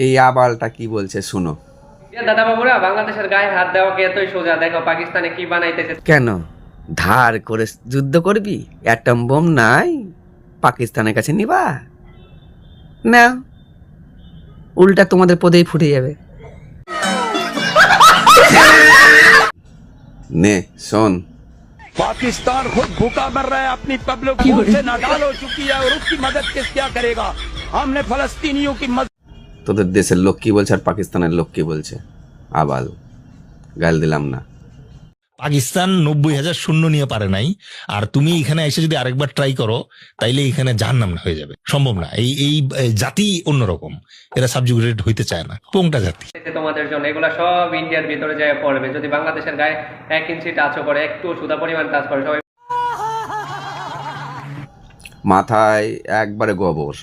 এই আবালটা কি বলছে শুনো। দাদা বাবুরা, বাংলাদেশের গায়ে হাত দেওয়া কি এতই সোজা? দেখো পাকিস্তানে কি বানাইতেছে। কেন ধার করে যুদ্ধ করবি? অ্যাটম বোম নাই, পাকিস্তানের কাছে নিবা না, উল্টা তোমাদের পদেই ফুটে যাবে। নে শোন, पाकिस्तान खुद भूखा मर रहा है, अपनी पब्लिक भूख से नाडाल हो चुकी है और उसकी मदद किस क्या करेगा? हमने फलस्तीनियों की मदद। তোদের দেশের লোক কি বলছে আর পাকিস্তানের লোক কি বলছে? আবাল, গাল দিলাম না। পাকিস্তান 90,000 শূন্য নিয়ে পারে নাই, আর তুমি এখানে এসে যদি আরেকবার ট্রাই করো তাইলে এখানে জাহান্নাম হয়ে যাবে। সম্ভব না। এই এই জাতি অন্যরকম, এরা সাবজুগেটেড হইতে চায় না, পোংটা জাতি। তোমাদের জন্য এগুলা সব ইন্ডিয়ার ভিতরে যায় পড়বে। যদি বাংলাদেশের গায়ে 1 ইঞ্চি টাচও করে, একটু সুদা পরিমাণ টাচ করে, সবাই মাথায় একবারে গোবর।